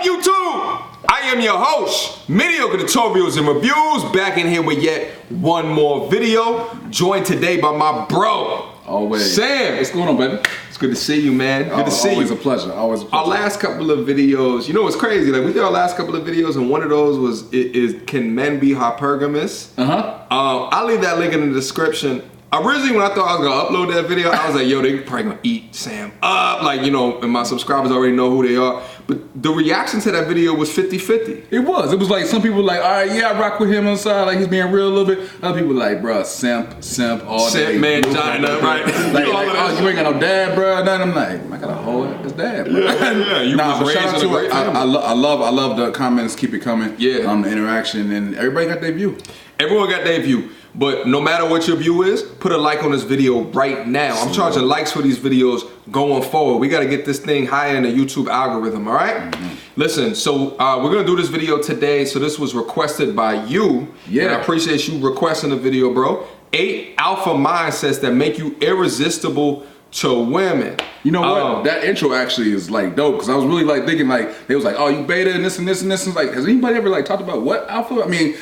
YouTube? I am your host, Mediocre Tutorials and Reviews, back in here with yet one more video, joined today by my bro, Always. Sam. What's going on, baby? It's good to see you, man. Good to see you. Always a pleasure. Always a pleasure. Our last couple of videos, you know what's crazy? Like, we did our last couple of videos, and one of those was, can men be hypergamous? I'll leave that link in the description. Originally, when I thought I was gonna upload that video, I was like, yo, they probably gonna eat Sam up. Like, you know, and my subscribers already know who they are. But the reaction to that video was 50-50. It was like some people like, all right, yeah, I rock with him on the side, like he's being real a little bit. Other people like, bruh, simp, all day. Simp, man, China, right? like, oh, you ain't got no dad, bruh. Nothing. I'm like, I got a whole his dad, bro. Yeah. You nah, but was shout out raised in a to great it. family. I love the comments. Keep it coming. Yeah. The interaction, and everybody got their view. Everyone got their view. But no matter what your view is, put a like on this video right now. I'm charging likes for these videos going forward. We got to get this thing higher in the YouTube algorithm, all right? Listen, so we're going to do this video today. So this was requested by you. Yeah. And I appreciate you requesting the video, bro. 8 alpha mindsets that make you irresistible to women. You know what? That intro actually is like dope, because I was really like thinking like, they was like, oh, you beta and this and this and this. And like, has anybody ever like talked about what alpha? I mean,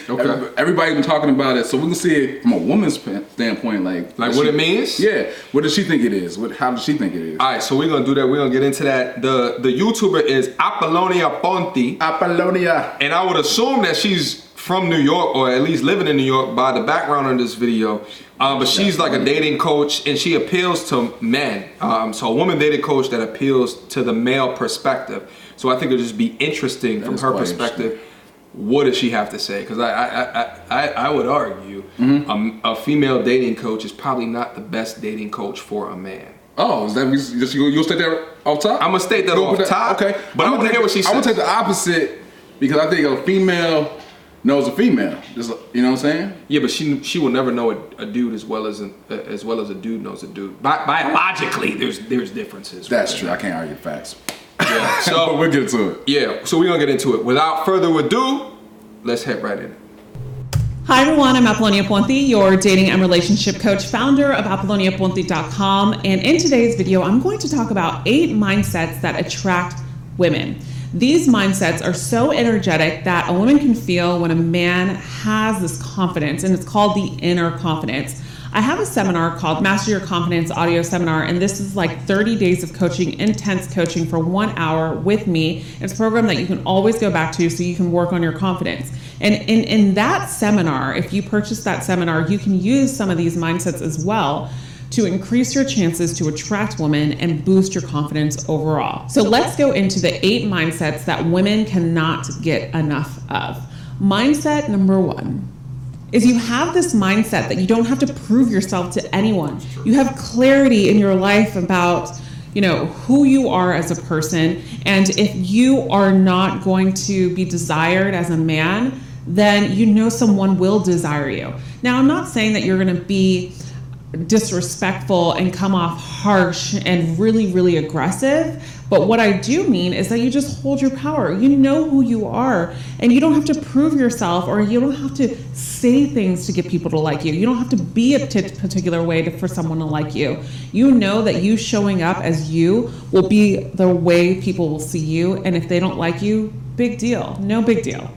everybody's been talking about it, so we can see it from a woman's standpoint, like what it means? Yeah. What does she think it is? How does she think it is? All right, so we're gonna do that. We're gonna get into that. The YouTuber is Apollonia Ponti. Apollonia. And I would assume that she's from New York, or at least living in New York by the background in this video. But she's like a dating coach, and she appeals to men. So a woman dating coach that appeals to the male perspective. So I think it'll just be interesting from her perspective. What does she have to say? Because I would argue a female dating coach is probably not the best dating coach for a man. Oh, is that you'll state that off top? I'm gonna state that off top. Okay, but I'm gonna hear what she says. I'm gonna take the opposite, because I think a female knows a female. Just, you know what I'm saying? Yeah, but she will never know a dude as well as a dude knows a dude. Biologically, there's differences. That's true. I can't argue facts. Yeah. So we'll get into it. Yeah. So we're gonna get into it. Without further ado, let's head right in. Hi everyone, I'm Apollonia Ponti, your dating and relationship coach, founder of ApolloniaPonti.com. And in today's video, I'm going to talk about 8 mindsets that attract women. These mindsets are so energetic that a woman can feel when a man has this confidence, and it's called the inner confidence. I have a seminar called Master Your Confidence Audio Seminar, and this is like 30 days of coaching, intense coaching for 1 hour with me. It's a program that you can always go back to so you can work on your confidence. And in that seminar, if you purchase that seminar, you can use some of these mindsets as well to increase your chances to attract women and boost your confidence overall. So let's go into the 8 mindsets that women cannot get enough of. Mindset number 1 is you have this mindset that you don't have to prove yourself to anyone. You have clarity in your life about, you know, who you are as a person. And if you are not going to be desired as a man, then you know someone will desire you. Now, I'm not saying that you're gonna be disrespectful and come off harsh and really aggressive, but what I do mean is that you just hold your power. You know who you are, and you don't have to prove yourself, or you don't have to say things to get people to like you. You don't have to be a particular way for someone to like you. You know that you showing up as you will be the way people will see you, and if they don't like you, big deal. No big deal.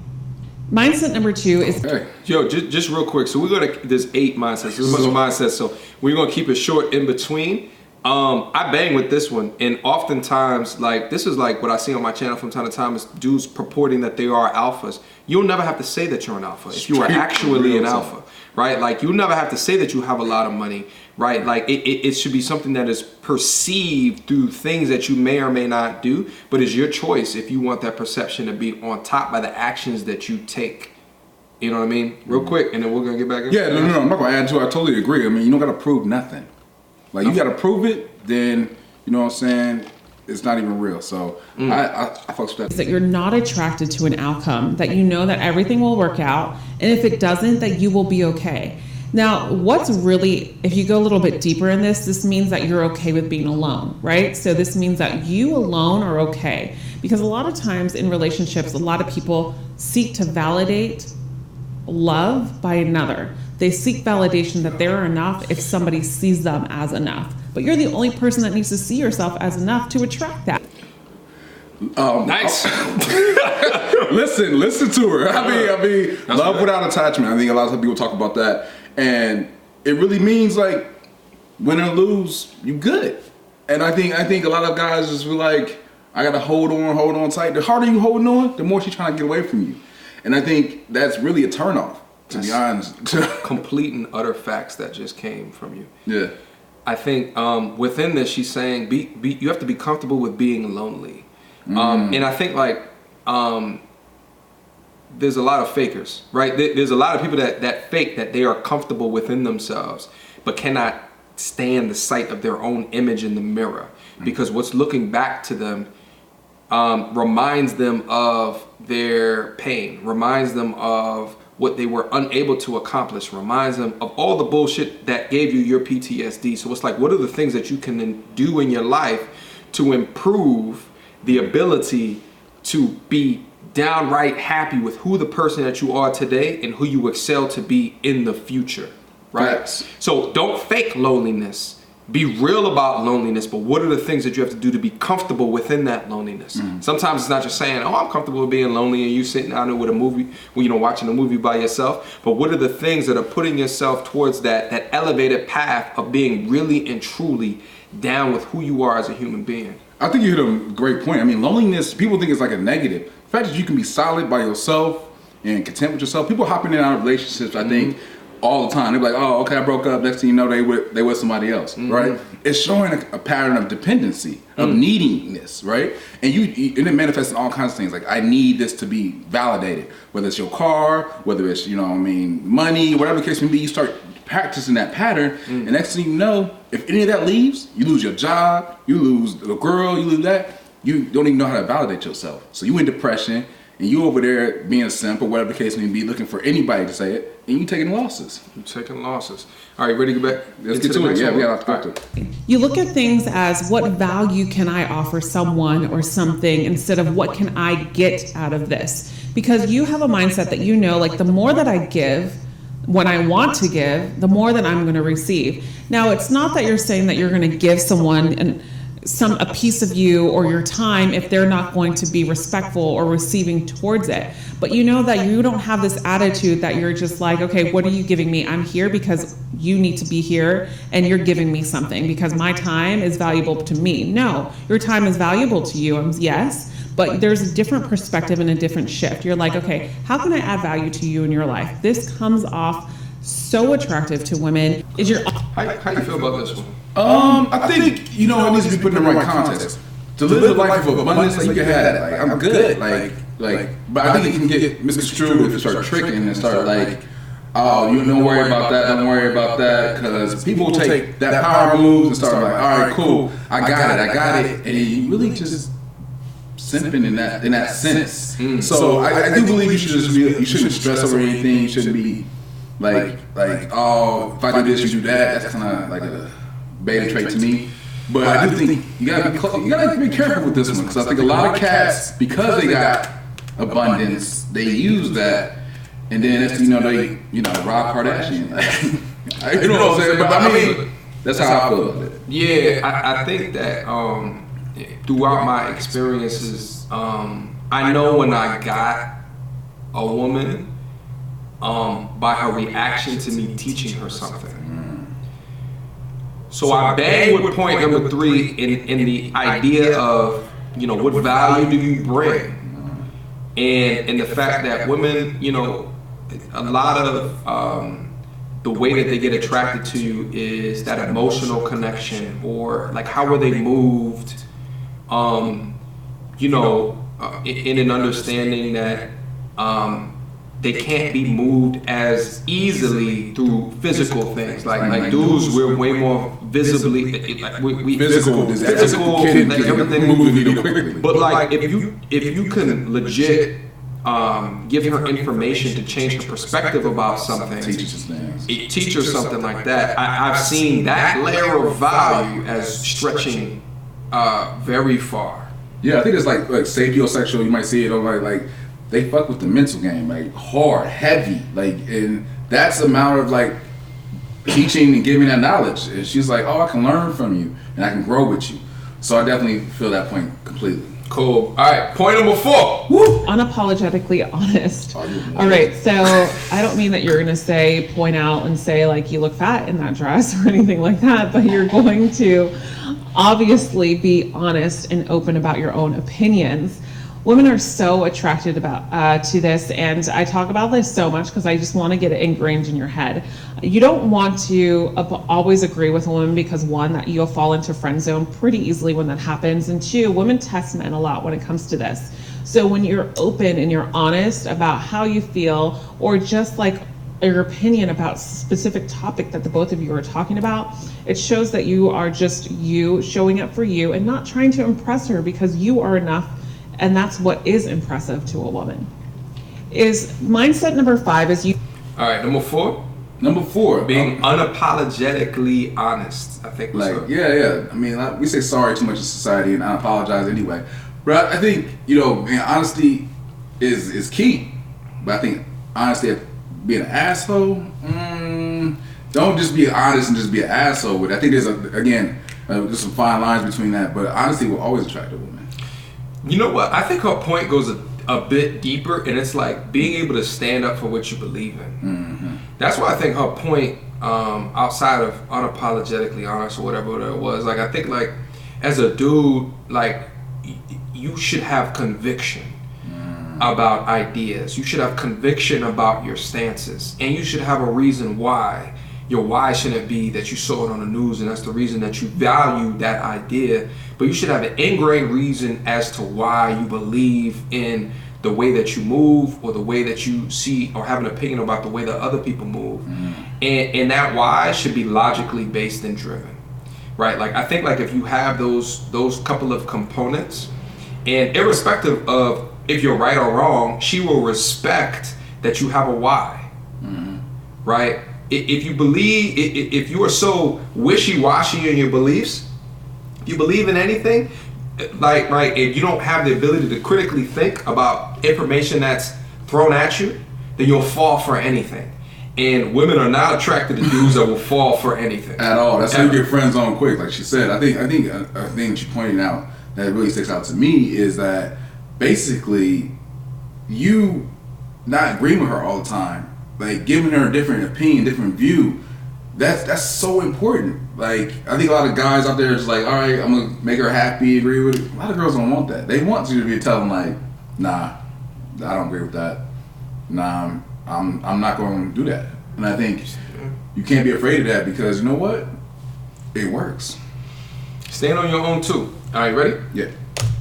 Mindset number 2 is... Hey, yo, just real quick. So we're going to... There's 8 mindsets. There's a bunch of mindsets. So we're going to keep it short in between. I bang with this one. And oftentimes, like, this is like what I see on my channel from time to time is dudes purporting that they are alphas. You'll never have to say that you're an alpha if you are actually an alpha, right? Like, you never have to say that you have a lot of money, right? Like, it should be something that is perceived through things that you may or may not do, but it's your choice if you want that perception to be on top by the actions that you take. You know what I mean? Real quick, and then we're gonna get back in. Yeah, no, I'm not gonna add to it. I totally agree. I mean, you don't gotta prove nothing. Like, you gotta prove it, then, you know what I'm saying, it's not even real. So I fucks with that you're not attracted to an outcome, that you know that everything will work out, and if it doesn't, that you will be okay. Now, what's really, if you go a little bit deeper in this means that you're okay with being alone, right? So this means that you alone are okay. Because a lot of times in relationships, a lot of people seek to validate love by another. They seek validation that they're enough if somebody sees them as enough. But you're the only person that needs to see yourself as enough to attract that. Nice. Listen to her. I mean, love without attachment. I think a lot of people talk about that, and it really means like win or lose, you good. And I think a lot of guys just feel like I gotta hold on tight. The harder you holding on, the more she's trying to get away from you. And I think that's really a turnoff, to be honest. Complete and utter facts that just came from you. Yeah. I think within this, she's saying you have to be comfortable with being lonely. And I think like there's a lot of fakers, right? There's a lot of people that fake that they are comfortable within themselves, but cannot stand the sight of their own image in the mirror, because what's looking back to them reminds them of their pain, reminds them of what they were unable to accomplish, reminds them of all the bullshit that gave you your PTSD. So it's like, what are the things that you can do in your life to improve the ability to be downright happy with who the person that you are today and who you excel to be in the future, right? Yes. So don't fake loneliness. Be real about loneliness, but what are the things that you have to do to be comfortable within that loneliness? Sometimes it's not just saying, oh, I'm comfortable with being lonely, and you sitting down there with a movie, watching a movie by yourself. But what are the things that are putting yourself towards that elevated path of being really and truly down with who you are as a human being? I think you hit a great point. I mean, loneliness, people think it's like a negative. The fact that you can be solid by yourself and content with yourself. People hopping in and out of relationships, I think, all the time. They're like, oh, okay, I broke up. Next thing you know, they with somebody else, right? It's showing a pattern of dependency, of neediness, right? And and it manifests in all kinds of things. Like, I need this to be validated. Whether it's your car, whether it's, money, whatever the case may be, you start practicing that pattern. And next thing you know, if any of that leaves, you lose your job, you lose the girl, you lose that. You don't even know how to validate yourself. So you in depression, and you over there being a simp or whatever the case may be, looking for anybody to say it, and you taking losses. All right, ready to get back? Let's get to it. Yeah, we got to talk to it. You look at things as what value can I offer someone or something instead of what can I get out of this? Because you have a mindset that like the more that I give, when I want to give, the more that I'm going to receive. Now, it's not that you're saying that you're going to give someone a piece of you or your time if they're not going to be respectful or receiving towards it. But you know that you don't have this attitude that you're just like, okay, what are you giving me? I'm here because you need to be here and you're giving me something because my time is valuable to me. No, your time is valuable to you, yes, but there's a different perspective and a different shift. You're like, okay, how can I add value to you in your life? This comes off so attractive to women. How do you feel about this one? I think, it needs to be put in the right context. To live a life of abundance, like you can have that. Like, I'm good. But I think it can get misconstrued if you start tricking and start like, oh, you don't worry about that, because people take that power move and start like, all right, cool, I got it, and you really just simping in that sense. So I do believe you shouldn't stress over anything. You shouldn't be like, oh, if I do this, you do that. That's kind of like a beta trait to me. But I do think you gotta be careful with this one, because I think a lot of cats, because they got abundance, they use that, and then next thing they Rob Kardashian. You know what I'm saying? But I mean, that's how I feel about it. Yeah, I think that throughout my experiences, I know when I got a woman by her reaction to me teaching her something. So I bang with point number 3 in the idea of, what value do you bring? And the fact that women, a lot of the way that they get attracted to you is that emotional connection, or like how were they moved, in an understanding that they can't be moved as easily through physical things. Like dudes, we're way more visibly physical, like everything moves quickly. But like if you can legit give her information to change her perspective about something, teach her something like that. I've seen that layer of value as stretching very far. Yeah, I think it's like sapiosexual. You might see it on like they fuck with the mental game, like hard, heavy, like, and that's the amount of like teaching and giving that knowledge. And she's like, oh, I can learn from you and I can grow with you. So I definitely feel that point completely. Cool. All right, point number 4. Woo! Unapologetically honest. All right, so I don't mean that you're going to point out and say like you look fat in that dress or anything like that, but you're going to obviously be honest and open about your own opinions. Women are so attracted to this, and I talk about this so much because I just want to get it ingrained in your head. You don't want to always agree with a woman because 1, that you'll fall into friend zone pretty easily when that happens, and 2, women test men a lot when it comes to this. So when you're open and you're honest about how you feel, or just like your opinion about specific topic that the both of you are talking about, it shows that you are just you showing up for you and not trying to impress her, because you are enough. And that's what is impressive to a woman. Is mindset number 5 is you. All right, number 4. Number 4, being unapologetically honest. I think. Like, yeah. I mean, we say sorry too much in society, and I apologize anyway. But I think, man, honesty is key. But I think honesty, being an asshole, don't just be honest and just be an asshole with it. I think there's some fine lines between that. But honesty will always attract a woman. You know what? I think her point goes a bit deeper, and it's like being able to stand up for what you believe in. Mm-hmm. That's why I think her point, outside of unapologetically honest or whatever it was, like I think like as a dude, like you should have conviction about ideas. You should have conviction about your stances, and you should have a reason why. Your why shouldn't be that you saw it on the news and that's the reason that you value that idea, but you should have an ingrained reason as to why you believe in the way that you move, or the way that you see, or have an opinion about the way that other people move. And that why should be logically based and driven, right? Like I think like if you have those couple of components, and irrespective of if you're right or wrong, she will respect that you have a why, right? If you believe, if you are so wishy-washy in your beliefs, if you believe in anything, like, right, if you don't have the ability to critically think about information that's thrown at you, then you'll fall for anything. And women are not attracted to dudes that will fall for anything. At all. That's how you get friends on quick, like she said. I think a thing she pointed out that really sticks out to me is that basically you not agreeing with her all the time, like giving her a different opinion, different view, that's so important. Like I think a lot of guys out there is like, all right, I'm gonna make her happy, agree with it. A lot of girls don't want that. They want you to be telling like, nah, I don't agree with that. Nah, I'm not going to do that. And I think you can't be afraid of that, because you know what? It works. Stand on your own too. All right, ready? Yeah.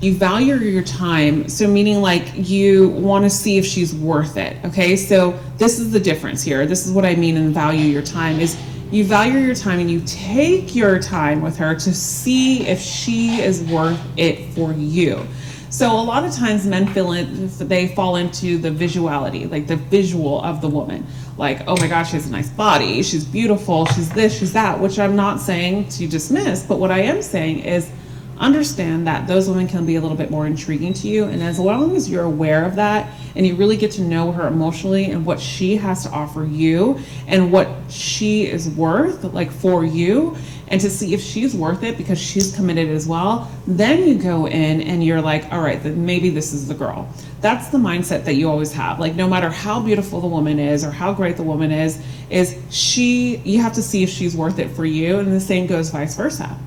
You value your time, so meaning like you want to see if she's worth it. Okay, so this is the difference here. This is what I mean in value your time is you value your time and you take your time with her to see if she is worth it for you. So a lot of times men they fall into the visuality, like the visual of the woman. Like, oh my gosh, she has a nice body, she's beautiful, she's this, she's that, which I'm not saying to dismiss, but what I am saying is understand that those women can be a little bit more intriguing to you, and as long as you're aware of that and you really get to know her emotionally and what she has to offer you and what she is worth, like for you, and to see if she's worth it because she's committed as well, then you go in and you're like, all right, then maybe this is the girl. That's the mindset that you always have. Like no matter how beautiful the woman is or how great the woman is you have to see if she's worth it for you, and the same goes vice versa.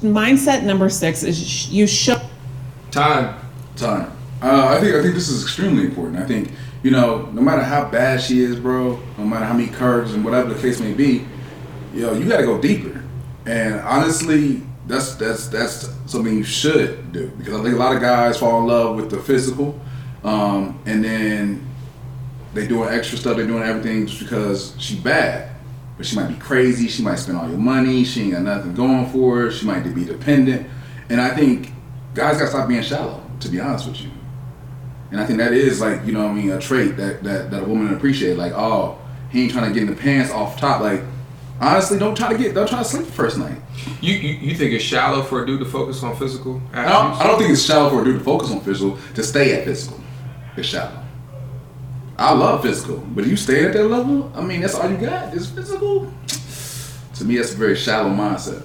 Mindset number 6 is you show time. I think this is extremely important. I think, no matter how bad she is, bro, no matter how many curves and whatever the case may be, you gotta go deeper. And honestly, that's something you should do, because I think a lot of guys fall in love with the physical, and then they doing extra stuff, they're doing everything just because she's bad. But she might be crazy, she might spend all your money, she ain't got nothing going for her, she might be dependent. And I think guys gotta stop being shallow, to be honest with you. And I think that is like, a trait that a woman appreciate. Like, oh, he ain't trying to get in the pants off top. Like, honestly, don't try to sleep the first night. You think it's shallow for a dude to focus on physical attributes? I don't think it's shallow for a dude to focus on physical, to stay at physical. It's shallow. I love physical, but if you stay at that level, I mean, that's all you got is physical. To me, that's a very shallow mindset.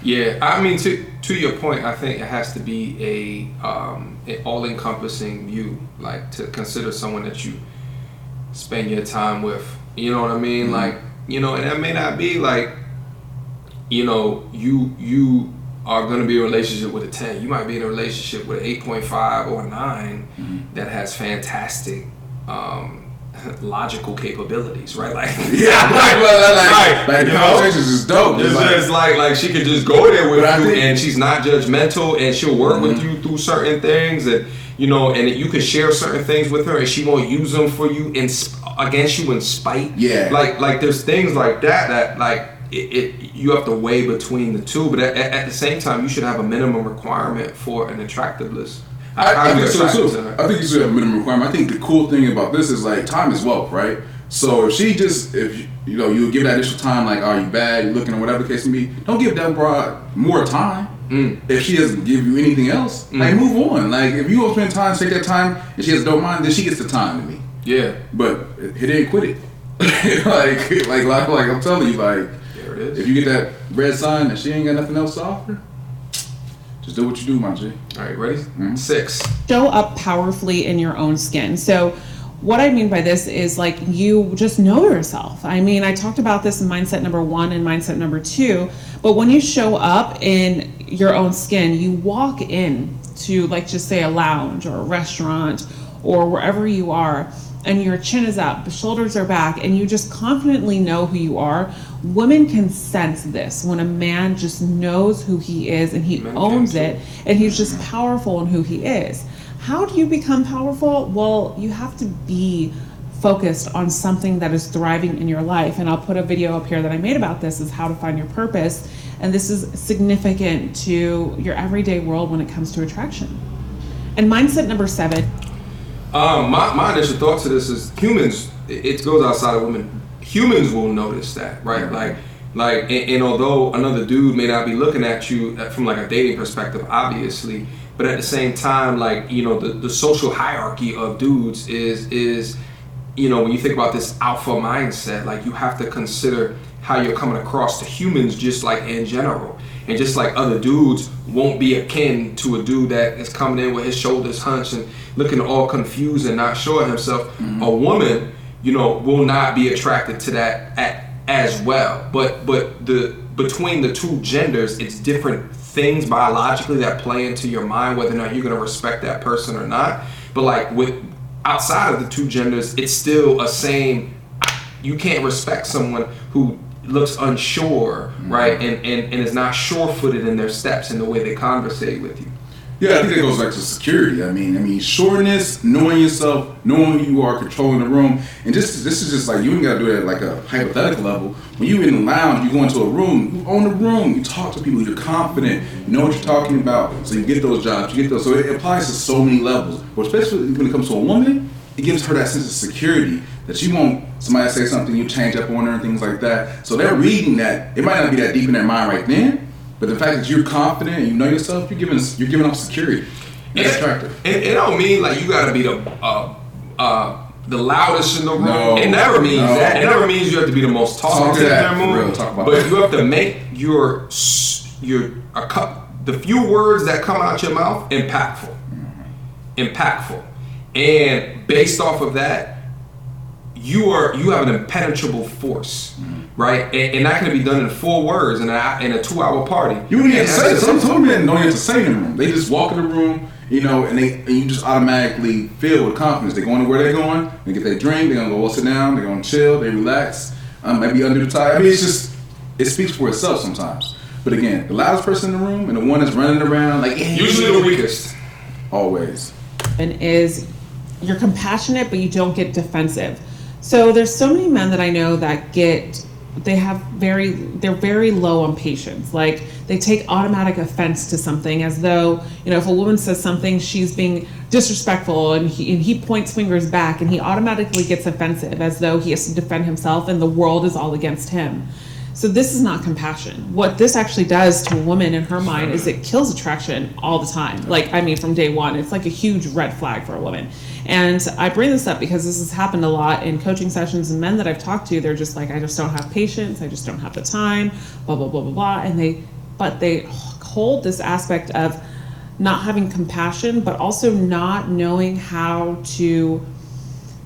Yeah, I mean, to to your point, I think it has to be an all-encompassing view, like to consider someone that you spend your time with. You know what I mean? Like, you know, and that may not be like, you know, you are going to be in a relationship with a 10. You might be in a relationship with an 8.5 or a 9 that has fantastic logical capabilities, right? Like, like the conversations is dope. It's just like she could just go there with you, and she's not judgmental, and she'll work with you through certain things, and you know, and you can share certain things with her, and she won't use them for you against you in spite. Yeah, like there's things like that like you have to weigh between the two, but at the same time, you should have a minimum requirement for an attractiveness. I think so too. I think you should have a minimum requirement. I think the cool thing about this is like time is wealth, right? So if you know, you give that initial time, like, are you bad, you looking, or whatever the case may be, don't give that broad more time. If she doesn't give you anything else, like, move on. Like, if you don't spend time, take that time, and she don't mind, then she gets the time to me. Yeah. But hit it and quit it. like I'm telling you, like, there it is. If you get that red sign and she ain't got nothing else to offer, just do what you do, my G. All right, ready? 6. Show up powerfully in your own skin. So what I mean by this is, like, you just know yourself. I mean, I talked about this in mindset number 1 and mindset number 2, but when you show up in your own skin, you walk in to, like, just say a lounge or a restaurant or wherever you are, and your chin is up, the shoulders are back, and you just confidently know who you are. Women can sense this when a man just knows who he is and he owns it, and he's just powerful in who he is. How do you become powerful? Well, you have to be focused on something that is thriving in your life. And I'll put a video up here that I made about this, is how to find your purpose. And this is significant to your everyday world when it comes to attraction. And mindset number 7. My initial thought to this is humans, it goes outside of women. Humans will notice that, right? Like, and although another dude may not be looking at you from like a dating perspective, obviously, but at the same time, like, you know, the social hierarchy of dudes is, you know, when you think about this alpha mindset, like, you have to consider how you're coming across to humans, just like in general. And just like other dudes won't be akin to a dude that is coming in with his shoulders hunched and looking all confused and not sure of himself, a woman, you know, will not be attracted to that as well. But between the two genders, it's different things biologically that play into your mind, whether or not you're going to respect that person or not. But like with outside of the two genders, it's still a same. You can't respect someone who looks unsure, right, and is not sure-footed in their steps in the way they conversate with you. Yeah, I think that goes back to security. I mean, sureness, knowing yourself, knowing who you are, controlling the room, and this is just like, you ain't gotta do it at like a hypothetical level. When you in the lounge, you go into a room, you own the room, you talk to people, you're confident, you know what you're talking about, so you get those jobs, so it applies to so many levels. But especially when it comes to a woman, it gives her that sense of security that you won't, somebody say something, you change up on her and things like that. So they're reading that. It might not be that deep in their mind right then, but the fact that you're confident and you know yourself, you're giving off security. It's attractive. It don't mean like you gotta be the loudest in the room. No, it never means that. It never means you have to be the most talkative in the room. But you have to make the few words that come out your mouth impactful. Impactful. And based off of that, you have an impenetrable force, right? And that can be done in 4 words in a 2-hour party. You don't even have to say it. Some men don't have to say it in the room. They just walk in the room, you know, and you just automatically feel with confidence. They're going to where they're going. They get their drink. They're gonna go sit down. They're gonna chill. They relax. Maybe under the tie. I mean, it speaks for itself sometimes. But again, the loudest person in the room and the one that's running around, like, usually the weakest. Always. And is you're compassionate, but you don't get defensive. So there's so many men that I know that they're very low on patience. Like, they take automatic offense to something, as though, you know, if a woman says something, she's being disrespectful, and he points fingers back, and he automatically gets offensive, as though he has to defend himself and the world is all against him. So this is not compassion. What this actually does to a woman in her mind is it kills attraction all the time. Like, I mean, from day one, it's like a huge red flag for a woman. And I bring this up because this has happened a lot in coaching sessions, and men that I've talked to, they're just like, I just don't have patience, I just don't have the time, blah, blah, blah, blah, blah. And they hold this aspect of not having compassion, but also not knowing how to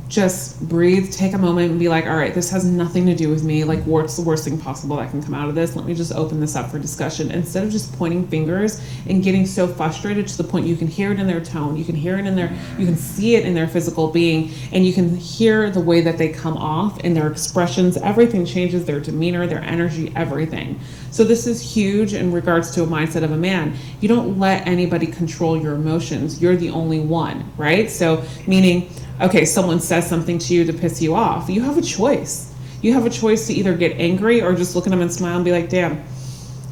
just breathe, take a moment and be like, all right, this has nothing to do with me. Like, what's the worst thing possible that can come out of this? Let me just open this up for discussion. Instead of just pointing fingers and getting so frustrated to the point you can hear it in their tone, you can hear it in their, you can see it in their physical being, and you can hear the way that they come off in their expressions. Everything changes, their demeanor, their energy, everything. So this is huge in regards to a mindset of a man. You don't let anybody control your emotions. You're the only one, right? So meaning, okay, someone says something to you to piss you off. You have a choice. You have a choice to either get angry or just look at them and smile and be like, damn,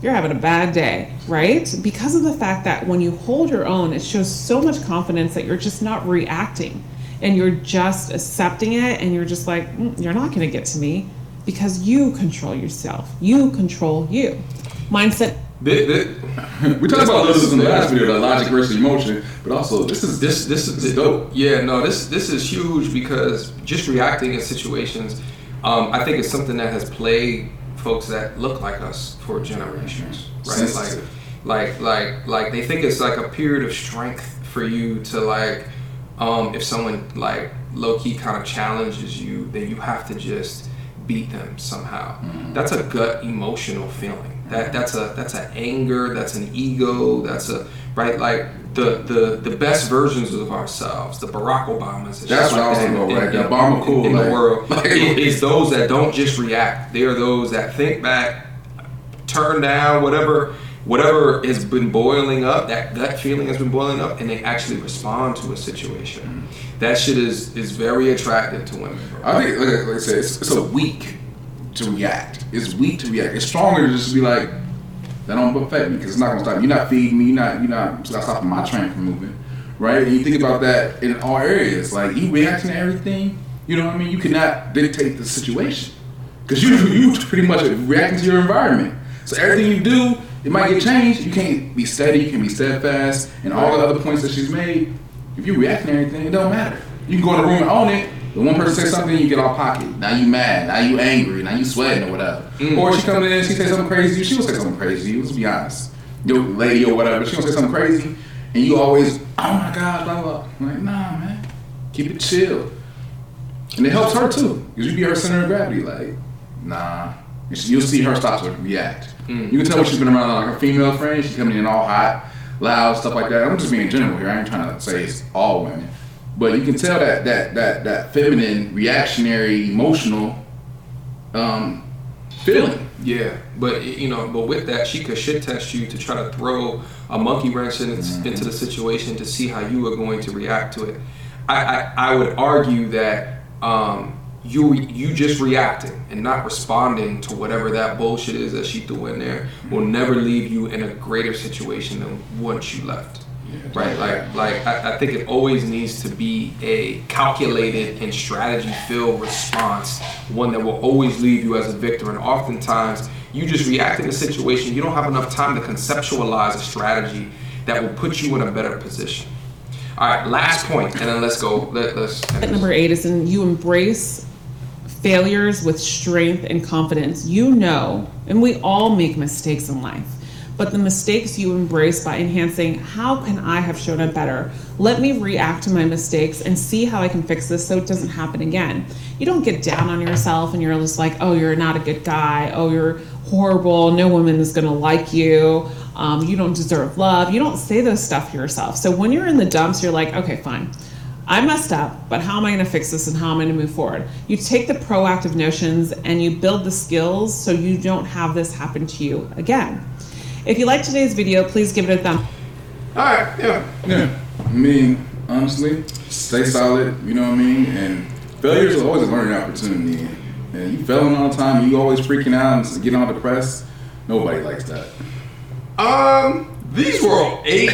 you're having a bad day, right? Because of the fact that when you hold your own, it shows so much confidence that you're just not reacting and you're just accepting it, and you're just like, you're not gonna get to me, because you control yourself. You control you. Mindset. We talked about this in the last video, the logic versus emotion, but also this is dope. Yeah, no, this is huge, because just reacting in situations, I think it's something that has plagued folks that look like us for generations, right? Like they think it's like a period of strength for you to like, if someone like low key kind of challenges you, then you have to just beat them somehow. That's a gut emotional feeling. That's an anger, that's an ego, that's a right, like the best versions of ourselves, the Barack Obamas. That's what I was gonna go, right? The Obama cool in the world is those that don't just react. They are those that think back, turn down whatever has been boiling up, that gut feeling has been boiling up, and they actually respond to a situation. That shit is very attractive to women, bro. I think, like I said, it's a weak to react. It's weak to react. It's stronger to just be like, that don't affect me, because it's not gonna stop. You're not feeding me. You're not stopping my train from moving, right? And you think about that in all areas. Like, you reacting to everything. You know what I mean? You cannot dictate the situation, because you pretty much reacting to your environment. So everything you do, it might get changed. You can't be steady. You can be steadfast, and all the other points that she's made. If you react to everything, it don't matter. You can go in the room and own it. The one person says something, you get off pocket. Now you mad. Now you angry. Now you sweating or whatever. Or she comes in and she says something crazy. She will say something crazy. Let's be honest. Your lady or whatever. She will say something crazy, and you always, oh my God, blah blah. I'm like, nah, man, keep it chill. And it helps her too, because you be her center of gravity. Like, nah. And you'll see her stop to react. You can tell when she's been around like her female friends. She's coming in all hot, loud, stuff like that. I'm just being general here. I ain't trying to say it's all women. But you can tell that feminine, reactionary, emotional feeling. Yeah, but but with that, she could shit test you to try to throw a monkey wrench into the situation to see how you are going to react to it. I would argue that you just reacting and not responding to whatever that bullshit is that she threw in there will never leave you in a greater situation than once you left. Right, like I think it always needs to be a calculated and strategy-filled response, one that will always leave you as a victor. And oftentimes, you just react in a situation. You don't have enough time to conceptualize a strategy that will put you in a better position. All right, last point, and then let's go. Let's. Number 8 is you embrace failures with strength and confidence. You know, and we all make mistakes in life. But the mistakes you embrace by enhancing, how can I have shown up better? Let me react to my mistakes and see how I can fix this so it doesn't happen again. You don't get down on yourself and you're just like, oh, you're not a good guy. Oh, you're horrible. No woman is gonna like you. You don't deserve love. You don't say those stuff to yourself. So when you're in the dumps, you're like, okay, fine. I messed up, but how am I gonna fix this and how am I gonna move forward? You take the proactive notions and you build the skills so you don't have this happen to you again. If you like today's video, please give it a thumb. All right, yeah. I mean, honestly, stay solid, you know what I mean? And failure is always a learning opportunity. And you failing all the time, you always freaking out and getting all depressed. Nobody likes that. These were 8.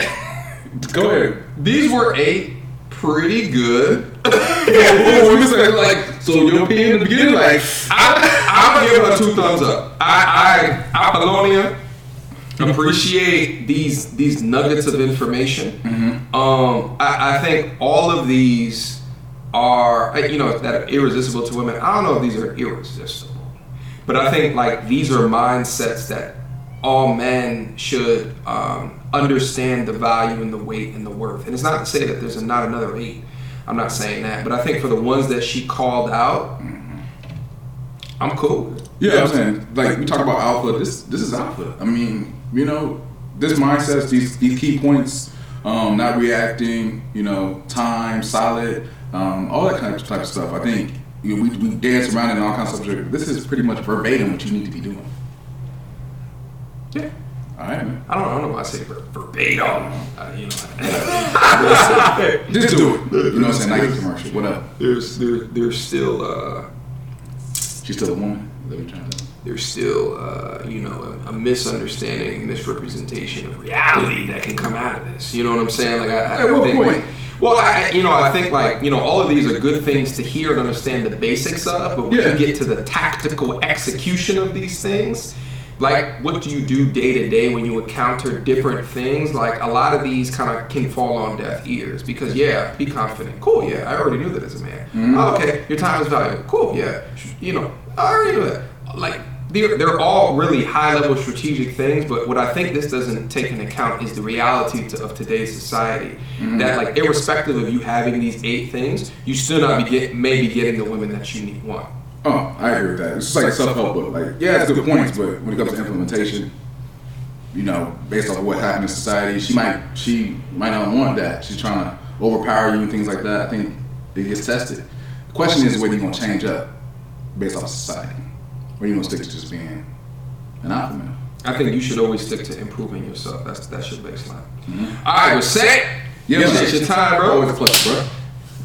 Go ahead. These were 8 pretty good. Like, so your opinion in the beginning, like, I'm gonna give her 2 thumbs up. Apollonia, appreciate these nuggets of information. I think all of these are, that are irresistible to women. I don't know if these are irresistible, but I think like these are mindsets that all men should understand the value and the weight and the worth. And it's not to say that there's not another 8. I'm not saying that, but I think for the ones that she called out, I'm cool with it. Yeah, I'm saying, like, we talk about alpha. This is alpha. I mean, you know, this mindset, these key points, not reacting, you know, time, solid, all that kind of type of stuff. I think we dance around in all kinds of subjects. This is pretty much verbatim what you need to be doing. Yeah. All right, man. I don't know why I say verbatim. You know, just do it. You know what I'm saying? Nike commercial. What up? There's still She's still a woman. Is that what you're trying to do? There's still you know, a misunderstanding, misrepresentation of reality that can come out of this. You know what I'm saying? Like I think. Point? Well, I think, like, you know, all of these are good things to hear and understand the basics of, but when you get to the tactical execution of these things, like, what do you do day to day when you encounter different things? Like, a lot of these kind of can fall on deaf ears because, yeah, be confident. Cool, yeah, I already knew that as a man. Oh, okay, your time is valuable. Cool, yeah, you know, I already knew that. Like, they're all really high-level strategic things, but what I think this doesn't take into account is the reality of today's society. That, like, irrespective of you having these 8 things, you still not maybe getting the women that you want. Oh, I agree with that. It's just like self-help book. Like, yeah, it's good points, but when it comes to implementation, you know, based off of what happened in society, she might not want that. She's trying to overpower you and things like that. I think it gets tested. The question is whether you're going to change up based off of society. Or you gonna stick to just being an alpha male? I think you should always stick to improving yourself. That's your baseline. All right, we're set. Yeah, it's your time, bro. Always a pleasure, bro.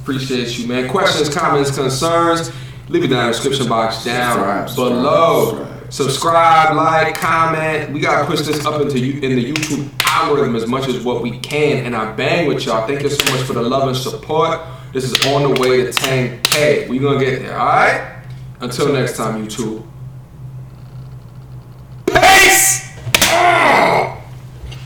Appreciate you, man. Questions, comments, concerns, leave it down in the description box down below. Subscribe, like, comment. We gotta push this up in the YouTube algorithm as much as what we can, and I bang with y'all. Thank you so much for the love and support. This is on the way to 10K. We gonna get there. All right. Until next time, YouTube.